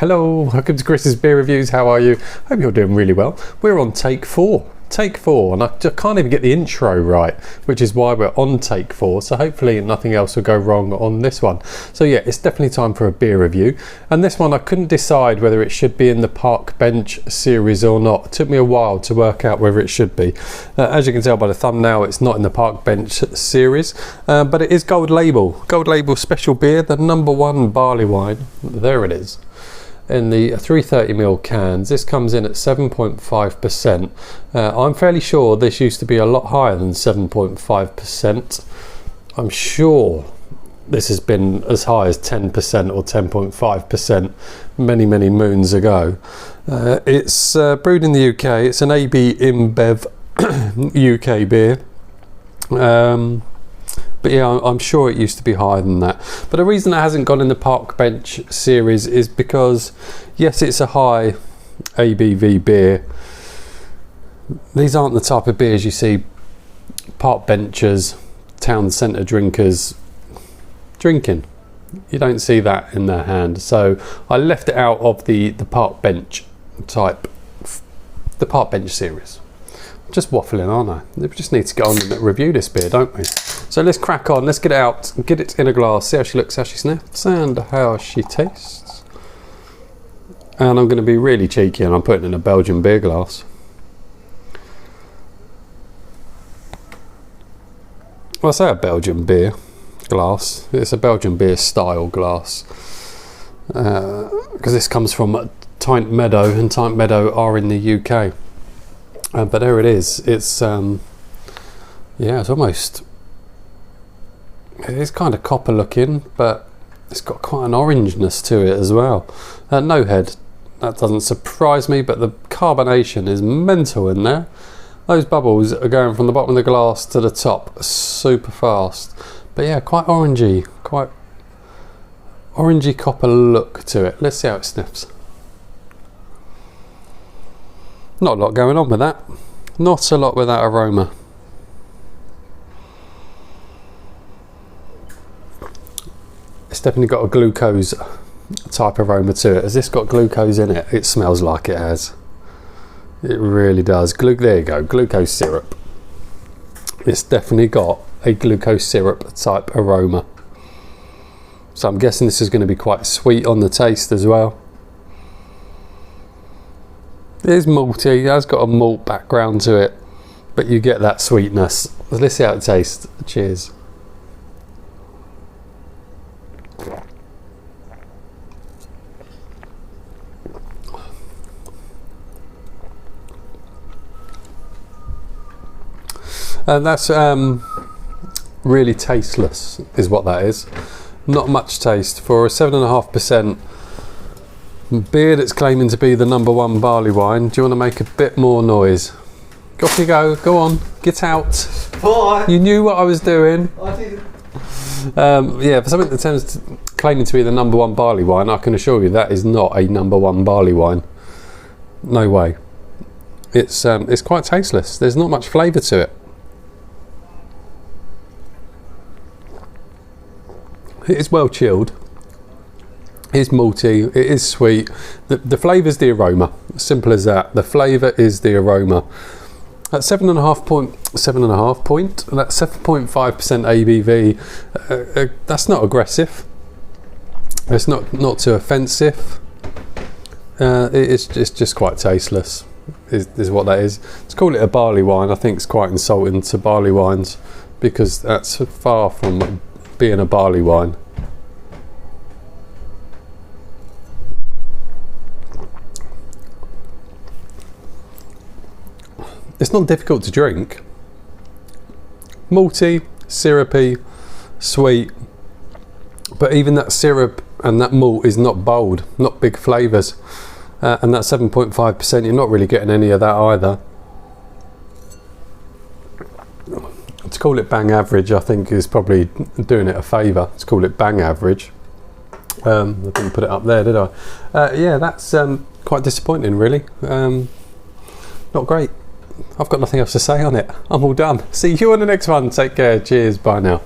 Hello, welcome to Chris's Beer Reviews. How are you? Hope you're doing really well. We're on take four, and I can't even get the intro right, which is why we're on take 4. So hopefully nothing else will go wrong on this one. So yeah, it's definitely time for a beer review. And this one, I couldn't decide whether it should be in the Park Bench series or not. It took me a while to work out whether it should be. As you can tell by the thumbnail, it's not in the Park Bench series, but it is Gold Label special beer, the #1 barley wine. There it is. In the 330ml cans. This comes in at 7.5%. I'm fairly sure this used to be a lot higher than 7.5%. I'm sure this has been as high as 10% or 10.5% many moons ago. It's brewed in the UK. It's an AB InBev UK beer. But yeah, I'm sure it used to be higher than that. But the reason it hasn't gone in the Park Bench series is because, yes, it's a high ABV beer. These aren't the type of beers you see park benchers, town centre drinkers drinking. You don't see that in their hand. So I left it out of the Park Bench type, the Park Bench series. Just waffling, aren't I? We just need to get on and review this beer, don't we? So let's crack on, let's get it out, get it in a glass, see how she looks, how she sniffs, and how she tastes. And I'm going to be really cheeky and I'm putting it in a Belgian beer glass. Well, I say a Belgian beer glass, it's a Belgian beer style glass. Because this comes from Tynt Meadow, and Tynt Meadow are in the UK. But there it is. It's yeah, it's almost, it's kind of copper looking, but it's got quite an orangeness to it as well. No head, that doesn't surprise me, but the carbonation is mental in there. Those bubbles are going from the bottom of the glass to the top super fast. But yeah, quite orangey copper look to it. Let's see how it sniffs. Not a lot going on with that. Not a lot with that aroma. It's definitely got a glucose type aroma to it. Has this got glucose in it? It smells like it has. It really does. There you go, glucose syrup. It's definitely got a glucose syrup type aroma. So I'm guessing this is going to be quite sweet on the taste as well. It is malty, it has got a malt background to it, but you get that sweetness. Let's see how it tastes. Cheers. And that's really tasteless, is what that is. Not much taste for a 7.5%. beer that's claiming to be the #1 barley wine. Do you want to make a bit more noise? Off you go on, get out. Bye. You knew what I was doing. I didn't. Yeah, for something that claiming to be the #1 barley wine, I can assure you that is not a #1 barley wine. No way. It's quite tasteless. There's not much flavour to it. It is well chilled. It is malty, it is sweet. The flavour is the aroma, simple as that. The flavour is the aroma. At 7.5%, that's 7.5% ABV. That's not aggressive. It's not too offensive. It's just quite tasteless, is what that is. Let's call it a barley wine. I think it's quite insulting to barley wines because that's far from being a barley wine. It's not difficult to drink. Malty, syrupy, sweet, but even that syrup and that malt is not bold, not big flavours. And that 7.5%, you're not really getting any of that either. To call it bang average, I think is probably doing it a favour. To call it bang average. I didn't put it up there, did I? Yeah, that's quite disappointing, really. Not great. I've got nothing else to say on it. I'm all done. See you on the next one. Take care. Cheers. Bye now.